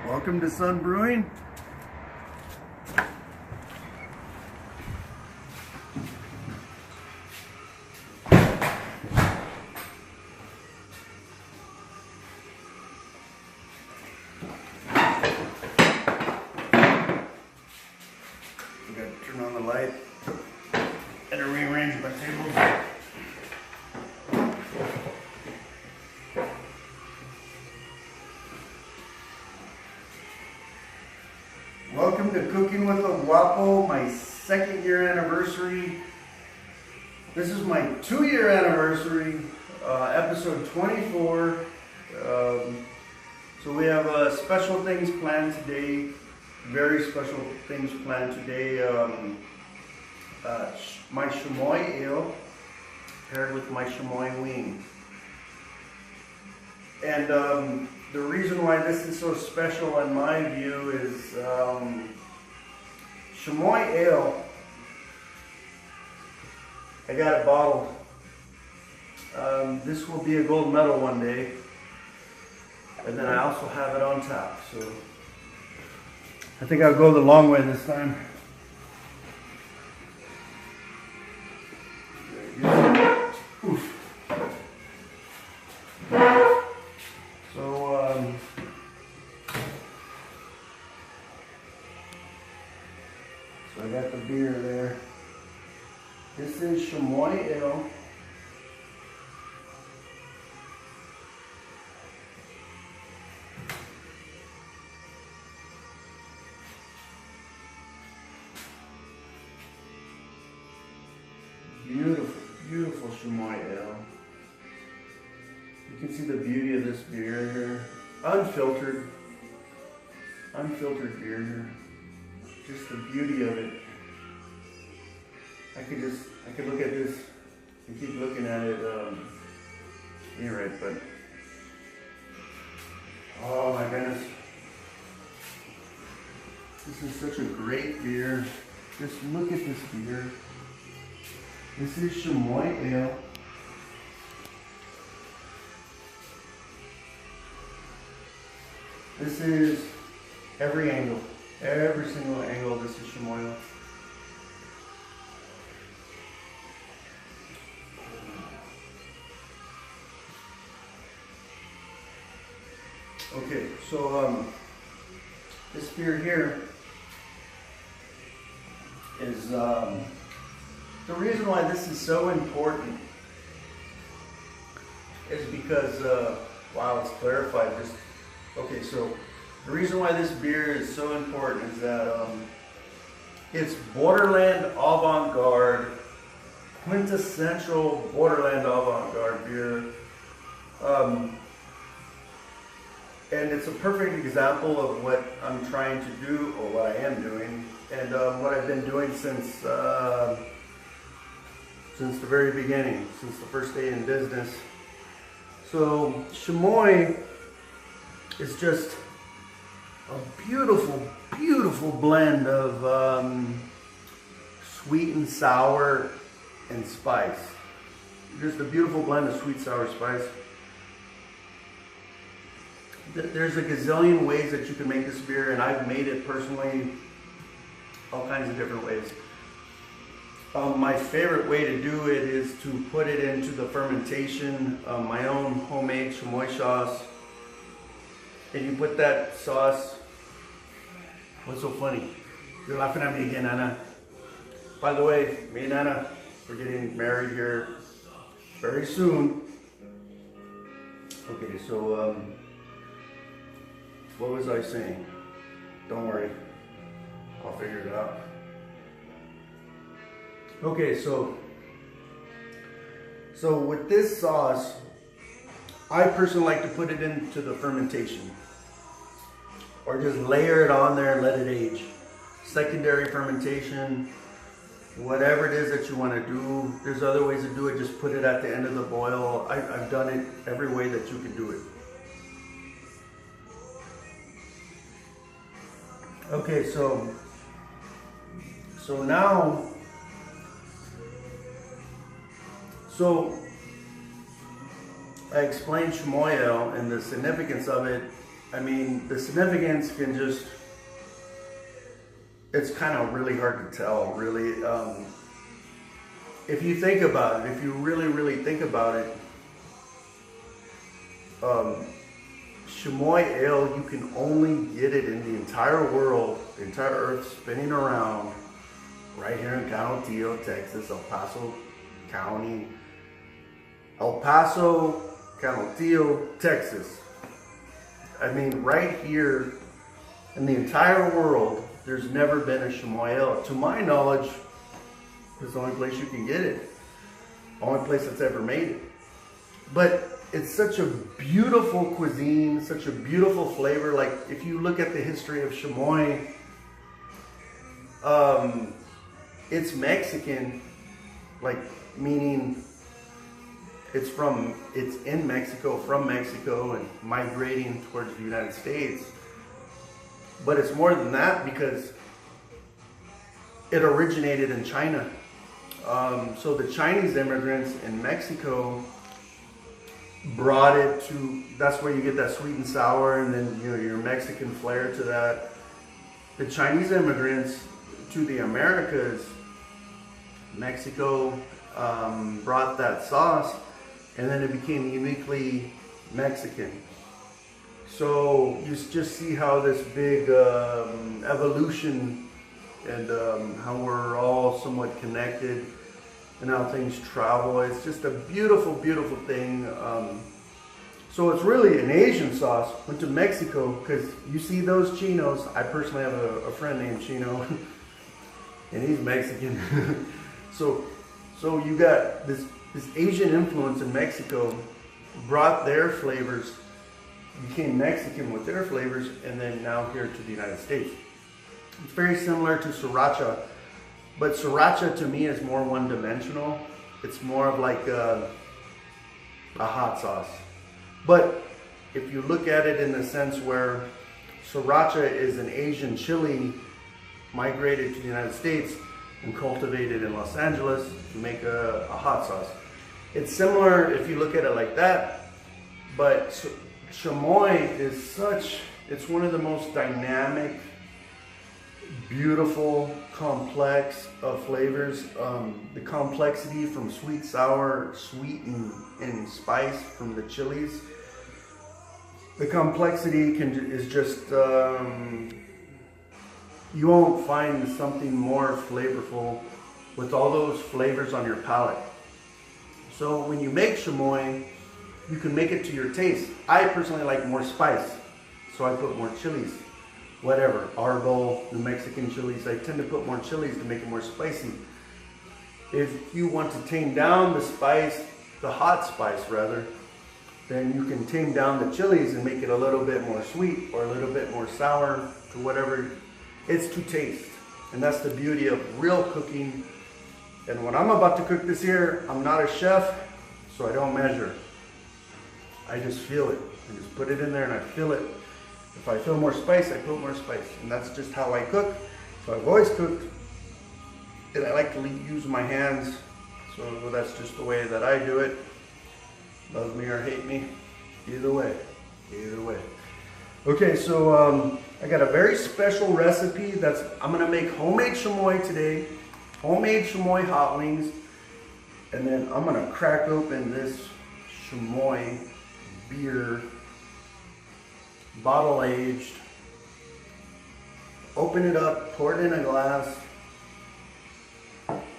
Welcome to Sun Brewing. We gotta turn on the light and rearrange my table. Welcome to Cooking with a Guapo, my 2nd year anniversary. This is my 2-year anniversary, episode 24. So we have special things planned today, very special things planned today. My Chamoy Ale paired with my Chamoy Wings. And the reason why this is so special in my view is Chamoy Ale, I got it bottled. This will be a gold medal one day. And then I also have it on tap. So I think I'll go the long way this time. Oof. So I got the beer there. This is Chamoy Ale. Beautiful, beautiful Chamoy Ale. You can see the beauty of this beer here. Unfiltered beer here. Just the beauty of it. I could look at this and keep looking at it. You're right, but oh my goodness, this is such a great beer. Just look at this beer. This is Chamoy Ale. This is every angle. Every single angle, this is Chamoy Ale. Okay, so this beer here is the reason why this is so important is because wow, it's clarified. Okay, so the reason why this beer is so important is that it's Borderland Avant-garde, quintessential Borderland Avant-garde beer. And it's a perfect example of what I'm trying to do, or what I am doing, and what I've been doing since the very beginning, since the first day in business. So Chamoy is just a beautiful, beautiful blend of sweet and sour and spice. Just a beautiful blend of sweet, sour, spice. There's a gazillion ways that you can make this beer, and I've made it personally all kinds of different ways. My favorite way to do it is to put it into the fermentation, my own homemade chamoy sauce. And you put that sauce. What's so funny? You're laughing at me again, Anna. By the way, me and Anna, we're getting married here very soon. Okay, so what was I saying? Don't worry, I'll figure it out. Okay, so with this sauce, I personally like to put it into the fermentation, or just layer it on there and let it age. Secondary fermentation, whatever it is that you want to do. There's other ways to do it. Just put it at the end of the boil. I've done it every way that you can do it. Okay, so now, I explained Chamoy Ale and the significance of it I mean, the significance can just, it's kind of really hard to tell, really. If you think about it, if you really think about it, Chamoy Ale, you can only get it in the entire world, the entire earth spinning around, right here in Canutillo, Texas, El Paso County. El Paso, Canutillo, Texas. I mean, right here in the entire world, there's never been a Chamoy Ale. To my knowledge, it's the only place you can get it. Only place that's ever made it. But it's such a beautiful cuisine, such a beautiful flavor. Like, if you look at the history of Chamoy, it's Mexican, like, meaning it's in Mexico, from Mexico, and migrating towards the United States. But it's more than that, because it originated in China. So the Chinese immigrants in Mexico brought it to, that's where you get that sweet and sour, and then, you know, your Mexican flair to that. The Chinese immigrants to the Americas, Mexico, brought that sauce, and then it became uniquely Mexican. So you just see how this big evolution, and how we're all somewhat connected, and how things travel. It's just a beautiful, beautiful thing. So it's really an Asian sauce. Went to Mexico, because you see those chinos. I personally have a friend named Chino, and he's Mexican. So you got this Asian influence in Mexico, brought their flavors, became Mexican with their flavors, and then now here to the United States. It's very similar to sriracha, but sriracha to me is more one-dimensional. It's more of like a hot sauce. But if you look at it in the sense where sriracha is an Asian chili migrated to the United States and cultivated in Los Angeles to make a hot sauce. It's similar if you look at it like that, but Chamoy is it's one of the most dynamic, beautiful, complex of flavors. The complexity from sweet, sour, sweet, and spice from the chilies. The complexity is just, you won't find something more flavorful with all those flavors on your palate. So when you make chamoy, you can make it to your taste. I personally like more spice, so I put more chilies. Whatever, Argo, the Mexican chilies, I tend to put more chilies to make it more spicy. If you want to tame down the spice, the hot spice rather, then you can tame down the chilies and make it a little bit more sweet or a little bit more sour to whatever it's to taste. And that's the beauty of real cooking. And when I'm about to cook this here, I'm not a chef, so I don't measure. I just feel it. I just put it in there and I feel it. If I feel more spice, I put more spice. And that's just how I cook. So I've always cooked. And I like to use my hands. So that's just the way that I do it. Love me or hate me. Either way. Either way. Okay, so I got a very special recipe. I'm going to make homemade chamoy today. Homemade chamoy hot wings. And then I'm going to crack open this chamoy beer, bottle aged, open it up, pour it in a glass,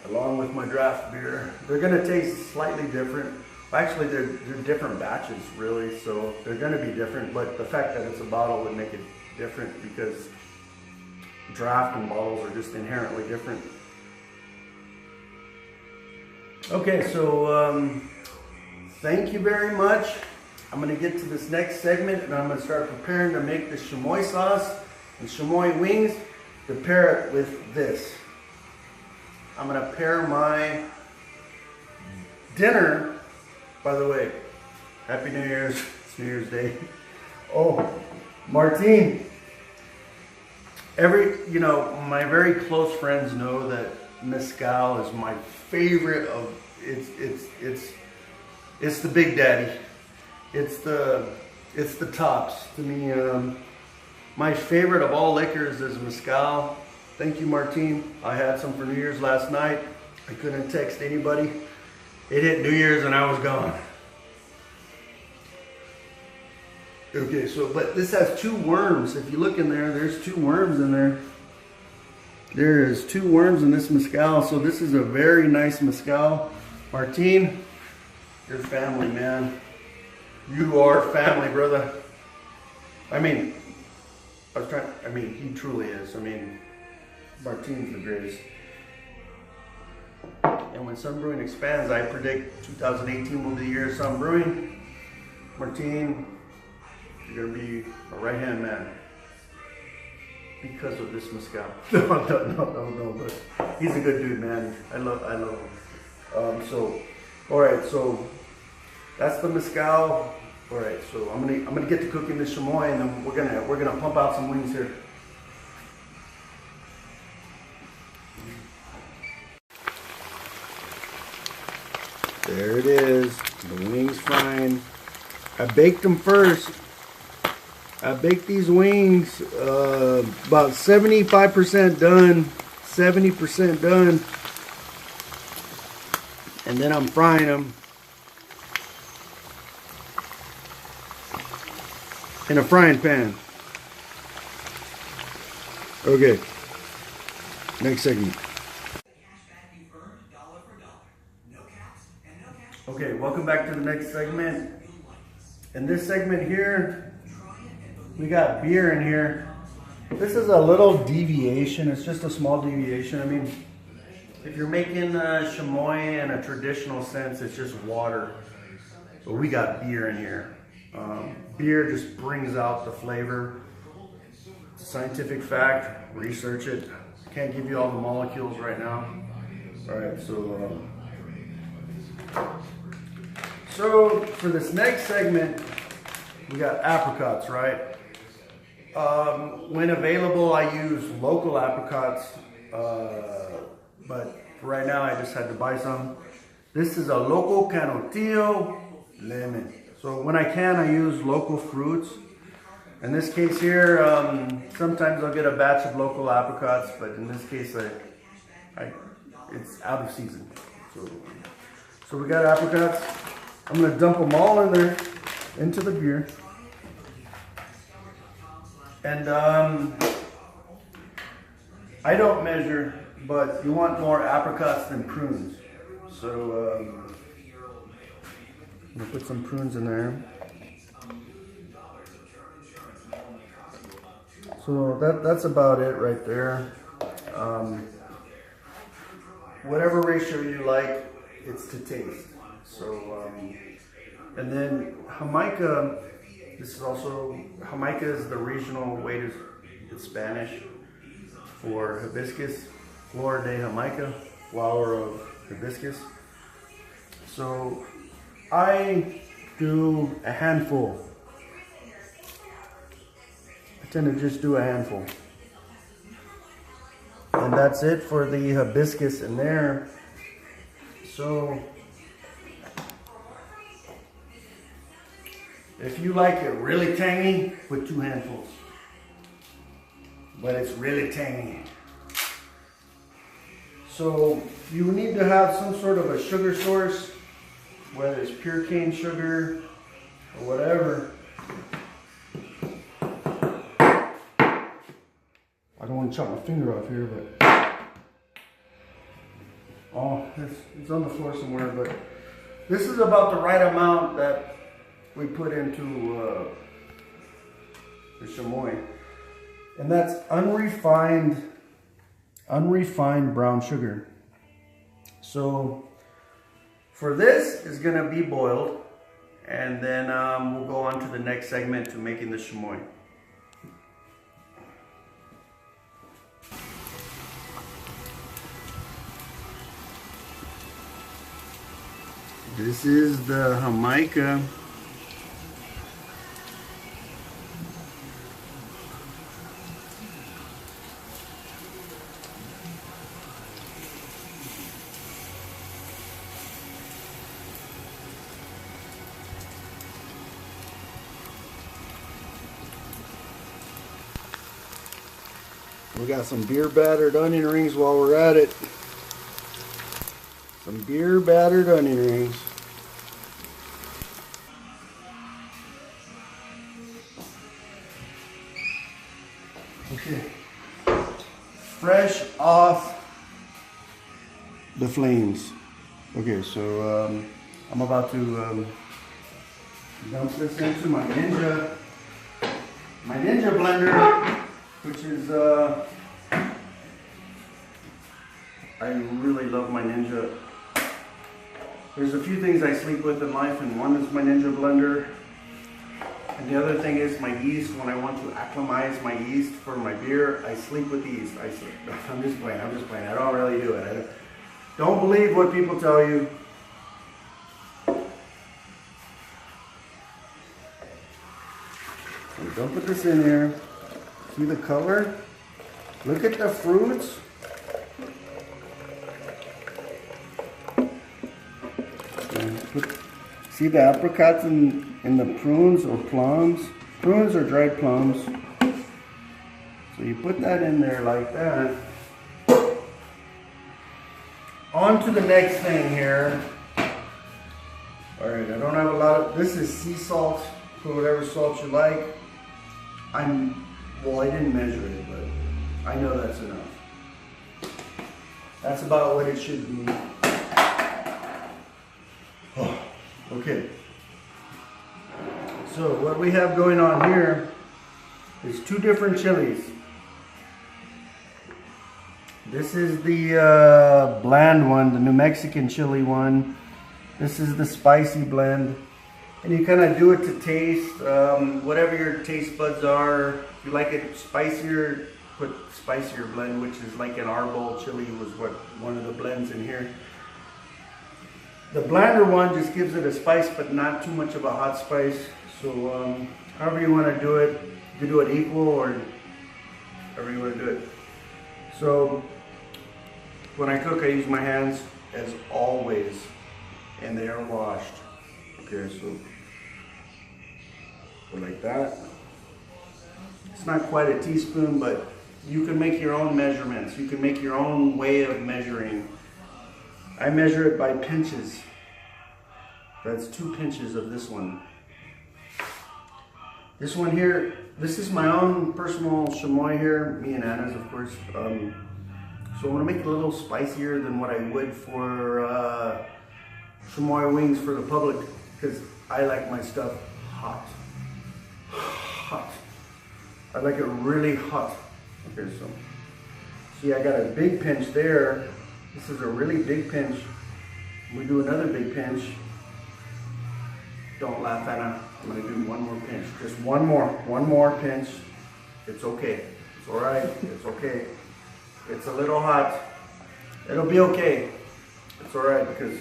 along with my draft beer. They're gonna taste slightly different. Actually, they're different batches, really, so they're gonna be different, but the fact that it's a bottle would make it different because draft and bottles are just inherently different. Okay, so thank you very much. I'm going to get to this next segment and I'm going to start preparing to make the chamoy sauce and chamoy wings to pair it with this. I'm going to pair my dinner, by the way, Happy New Year's, it's New Year's Day. Oh, Martine, my very close friends know that mezcal is my favorite it's the Big Daddy. It's the It's the tops to me. My favorite of all liquors is mezcal. Thank you, Martine. I had some for New Year's last night. I couldn't text anybody. It hit New Year's and I was gone. Okay, so, but this has 2 worms. If you look in there, there's 2 worms in there. There is 2 worms in this mezcal. So this is a very nice mezcal. Martine, you're family, man. You are family, brother. I mean, he truly is. I mean, Martine's the greatest. And when Sun Brewing expands, I predict 2018 will be the year of Sun Brewing. Martine, you're gonna be a right-hand man because of this mezcal. No, but he's a good dude, man. I love him. So, all right, so that's the mezcal. All right, so I'm gonna get to cooking this chamoy, and then we're gonna pump out some wings here. There it is, the wings frying. I baked them first. I baked these wings about 75% done, 70% done, and then I'm frying them in a frying pan. Okay, next segment. Okay, welcome back to the next segment. In this segment here, we got beer in here. This is a little deviation. It's just a small deviation. I mean, if you're making chamoy in a traditional sense, it's just water. But we got beer in here. Beer just brings out the flavor. It's a scientific fact. Research it. Can't give you all the molecules right now. All right, so for this next segment, we got apricots, right? When available, I use local apricots, but right now I just had to buy some. This is a local Canutillo lemon. So when I can, I use local fruits. In this case here, sometimes I'll get a batch of local apricots, but in this case, it's out of season. So we got apricots. I'm gonna dump them all in there, into the beer. And I don't measure, but you want more apricots than prunes. So I'm gonna put some prunes in there. So that's about it right there. Whatever ratio you like, it's to taste. So, and then Jamaica, Jamaica is the regional way to, it's Spanish for hibiscus, Flor de Jamaica, flower of hibiscus. So I do a handful. I tend to just do a handful. And that's it for the hibiscus in there. So if you like it really tangy, put 2 handfuls. But it's really tangy. So you need to have some sort of a sugar source, whether it's pure cane sugar or whatever. I don't want to chop my finger off here, but oh, it's on the floor somewhere. But this is about the right amount that we put into the chamoy, and that's unrefined brown sugar. So for this is gonna be boiled, and then we'll go on to the next segment to making the chamoy. This is the Jamaica. We got some beer battered onion rings while we're at it. Some beer battered onion rings. Okay. Fresh off the flames. Okay, so I'm about to dump this into my Ninja blender, which is I really love my Ninja. There's a few things I sleep with in life, and one is my Ninja blender. And the other thing is my yeast. When I want to acclimatize my yeast for my beer, I sleep with yeast. I'm just playing. I don't really do it. Don't believe what people tell you. So don't put this in here. See the color? Look at the fruits. See the apricots and the prunes or plums? Prunes or dried plums. So you put that in there like that. On to the next thing here. Alright, I don't have a lot of, this is sea salt. Put whatever salt you like. Well, I didn't measure it, but I know that's enough. That's about what it should be. Oh, okay. So what we have going on here is two different chilies. This is the bland one, the New Mexican chili one. This is the spicy blend. And you kind of do it to taste, whatever your taste buds are. If you like it spicier, put spicier blend, which is like an arbol chili was what one of the blends in here. The blander one just gives it a spice, but not too much of a hot spice. So however you want to do it, you do it equal or however you want to do it. So when I cook, I use my hands as always, and they are washed. Okay, so go like that. It's not quite a teaspoon, but you can make your own measurements. You can make your own way of measuring. I measure it by pinches. That's 2 pinches of this one. This one here, this is my own personal chamoy here, me and Anna's of course. So I'm gonna make it a little spicier than what I would for chamoy wings for the public, because I like my stuff hot. Hot. I like it really hot. Okay, so see, I got a big pinch there. This is a really big pinch. We do another big pinch. Don't laugh, Anna. I'm gonna do one more pinch. Just one more pinch. It's okay. It's all right. It's okay. It's a little hot. It'll be okay. It's all right because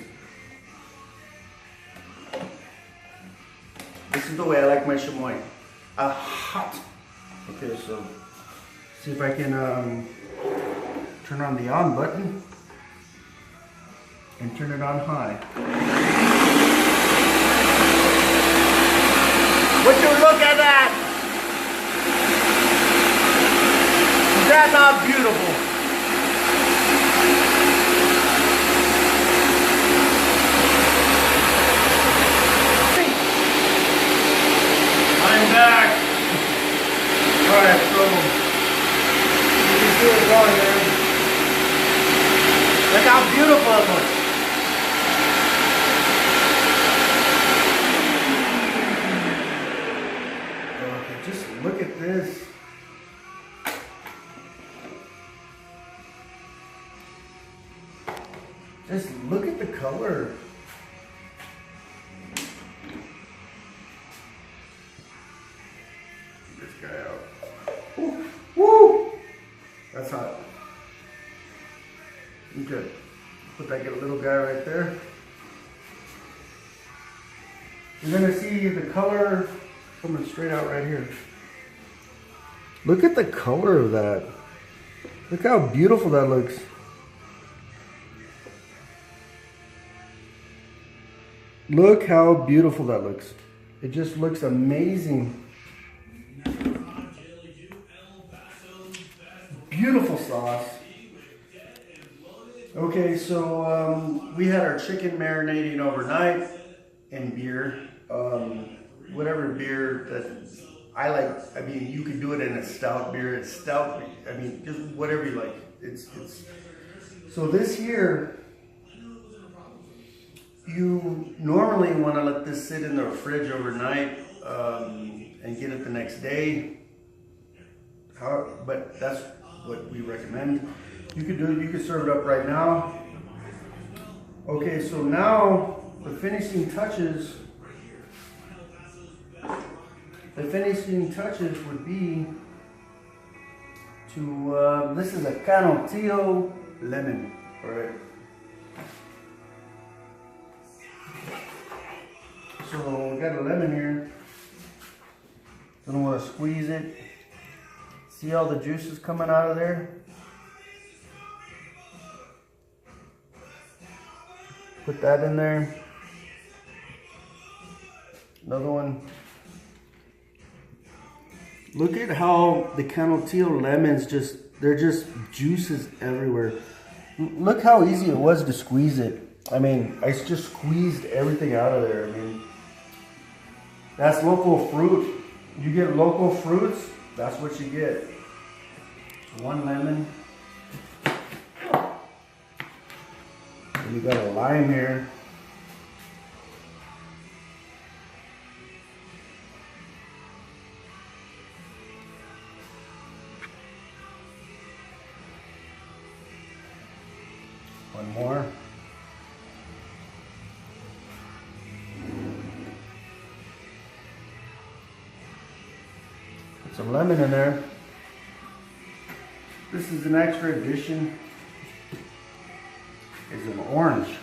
this is the way I like my chamoy. Hot. Okay, so see if I can turn on the on button and turn it on high. Would you look at that? Is that not beautiful? I'm back. Alright, so you can see it going there. Look how beautiful it looks. Okay, just look at this. Just look at the color. This guy out. Woo! Woo! That's hot. Okay. Put that little guy right there. You're gonna see the color coming straight out right here. Look at the color of that. Look how beautiful that looks. Look how beautiful that looks. It just looks amazing. Beautiful. sauce. Okay, so we had our chicken marinating overnight in beer. Whatever beer that I like. I mean, you could do it in a stout beer. It's stout. I mean, just whatever you like. It's. So this here, you normally want to let this sit in the fridge overnight and get it the next day. But that's what we recommend. You could do it. You could serve it up right now. Okay, so now the finishing touches. The finishing touches would be to this is a Chamoy lemon, all right. So we got a lemon here. Gonna want to squeeze it. See all the juices coming out of there? Put that in there. Another one. Look at how the Chamoy lemons they're just juices everywhere. Look how easy it was to squeeze it. I mean, I just squeezed everything out of there. I mean, that's local fruit. You get local fruits, that's what you get. One lemon. And you got a lime here. One more. Put some lemon in there. This is an extra addition. Is an orange.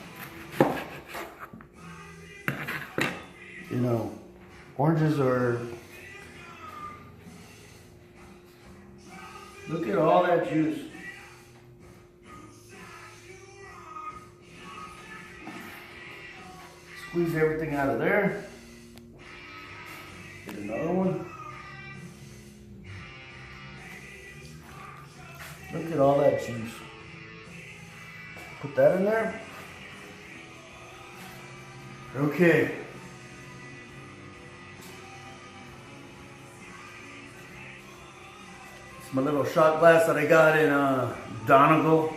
You know, oranges are. Look at all that juice. Squeeze everything out of there. Get another one. Look at all that juice. Put that in there. Okay. It's my little shot glass that I got in Donegal,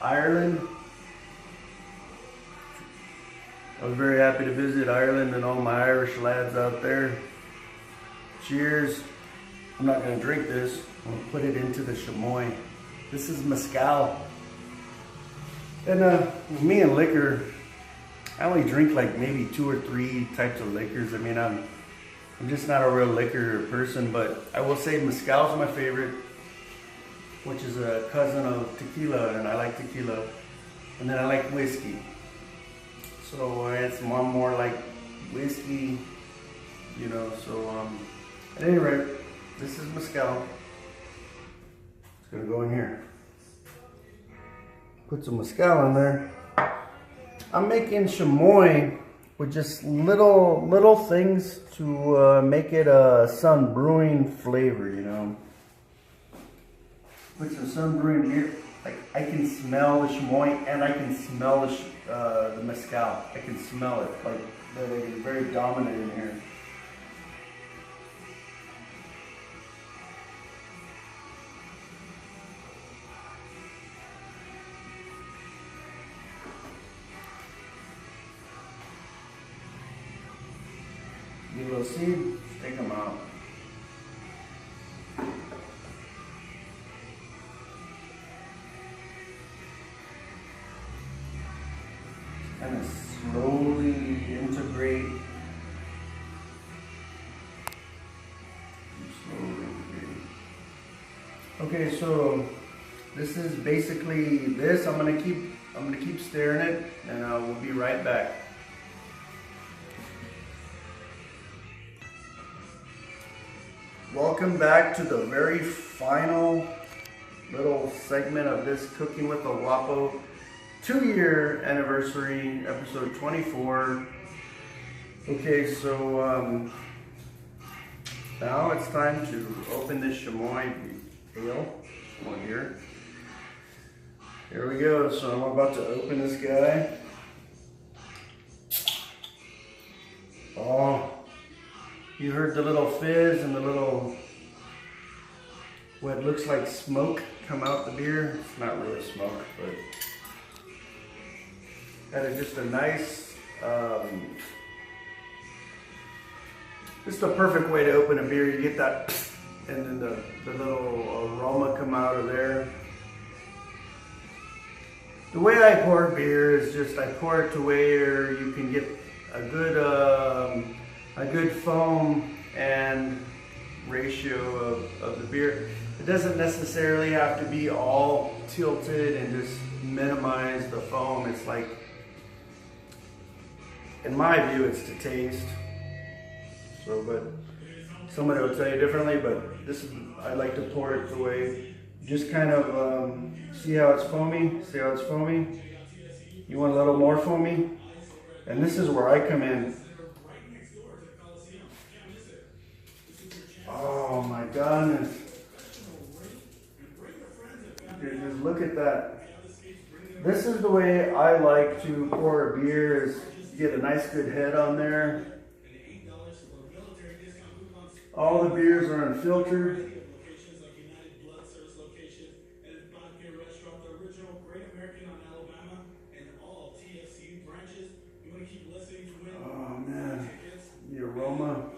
Ireland. I was very happy to visit Ireland and all my Irish lads out there. Cheers. I'm not going to drink this. I'm going to put it into the chamoy. This is mezcal. And me and liquor, I only drink like maybe 2 or 3 types of liquors. I mean, I'm just not a real liquor person, but I will say mezcal is my favorite, which is a cousin of tequila, and I like tequila. And then I like whiskey. So it's more like whiskey, you know, so at any rate, this is mezcal. It's gonna go in here. Put some mezcal in there. I'm making chamoy with just little things to make it a sun brewing flavor, you know. Put some sun brewing beer. Like I can smell the chamoy and I can smell the mezcal. I can smell it. Like they're very dominant in here. Get a little seed, take them out. Kind of slowly integrate. Okay, so this is basically this. I'm gonna keep stirring it, and we'll be right back. Welcome back to the very final little segment of this Cooking with the Guapo 2-year anniversary, episode 24. Okay, so now it's time to open this chamoy ale. One here. Here we go. So I'm about to open this guy. Oh, you heard the little fizz and the little, what looks like smoke come out the beer. It's not really smoke, but that is just a nice, just the perfect way to open a beer. You get that, and then the little aroma come out of there. The way I pour beer is just I pour it to where you can get a good foam and ratio of the beer. It doesn't necessarily have to be all tilted and just minimize the foam. It's like, in my view, it's to taste. So, but somebody will tell you differently, but this is, I like to pour it the way, just kind of see how it's foamy, see how it's foamy. You want a little more foamy? And this is where I come in. Oh my goodness. Dude, just look at that. This is the way I like to pour a beer, is get a nice good head on there. All the beers are unfiltered. Oh man, the aroma.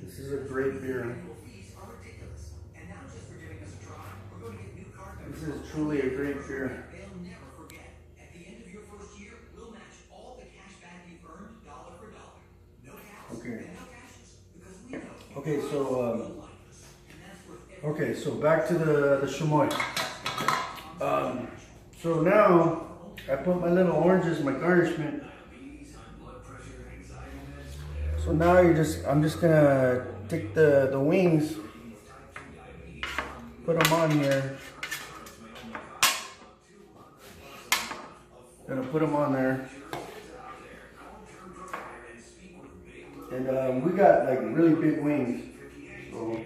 This is a great beer. This is truly a great beer. Okay. Okay, so back to the chamoy. So now I put my little oranges, my garnishment. So now I'm just gonna take the wings, put them on here. Gonna put them on there. And we got like really big wings. So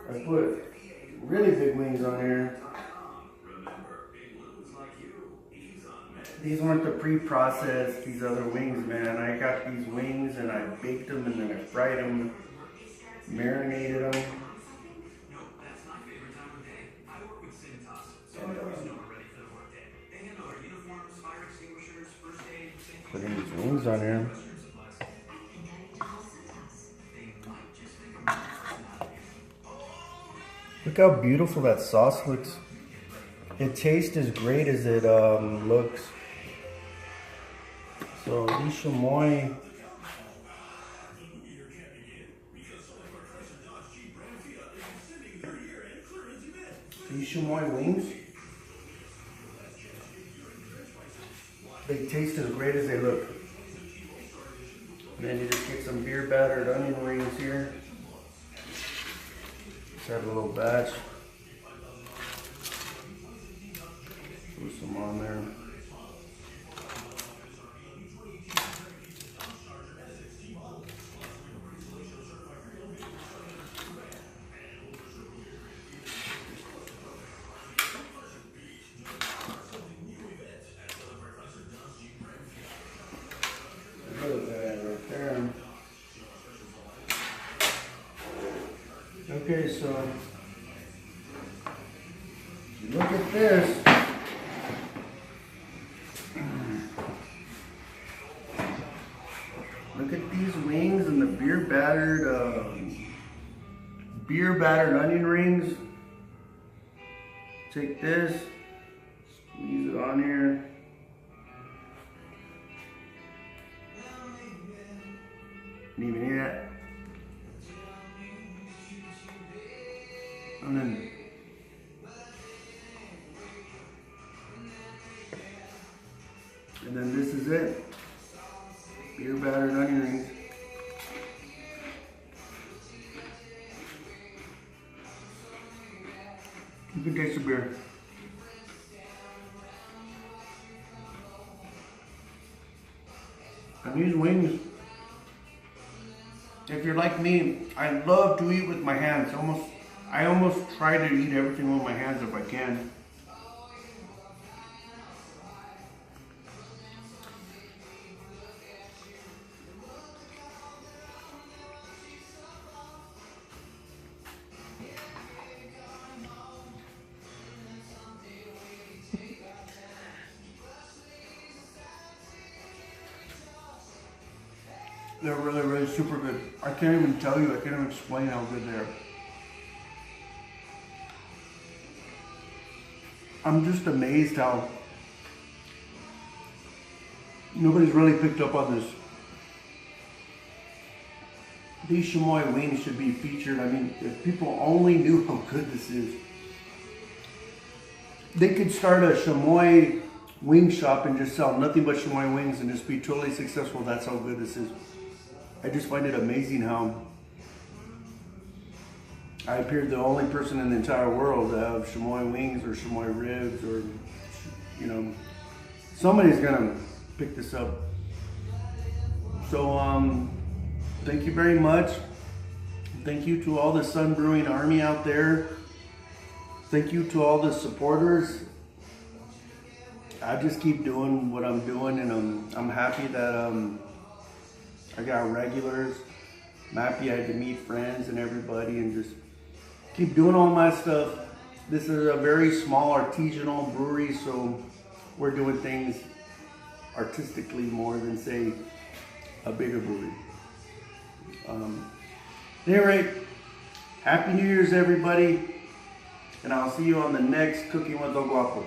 I put really big wings on here. These weren't the pre-processed, these other wings, man. I got these wings and I baked them and then I fried them, marinated them. Putting these wings on here. Look how beautiful that sauce looks. It tastes as great as it looks. So these chamoy, wings, they taste as great as they look. And then you just get some beer battered onion rings here. Just have a little batch. Put some on there. Okay, so look at this. beer battered onion rings. Take this, squeeze it on here. Didn't even hear that. And then this is it. Beer battered onion rings. You can taste the beer. And these wings, if you're like me, I love to eat with my hands. I almost try to eat everything with my hands if I can. They're really, really super good. I can't even tell you, I can't even explain how good they are. I'm just amazed how nobody's really picked up on this. These Chamoy Wings should be featured. I mean, if people only knew how good this is. They could start a Chamoy wing shop and just sell nothing but Chamoy wings and just be totally successful. That's how good this is. I just find it amazing how I appeared the only person in the entire world to have Chamoy wings or Chamoy ribs, or, you know, somebody's gonna pick this up. So thank you very much. Thank you to all the Sun Brewing Army out there. Thank you to all the supporters. I just keep doing what I'm doing, and I'm happy that I got regulars. I'm happy I had to meet friends and everybody and just keep doing all my stuff. This is a very small artisanal brewery, so we're doing things artistically more than, say, a bigger brewery. At any rate, Happy New Year's, everybody, and I'll see you on the next Cooking with El Guapo.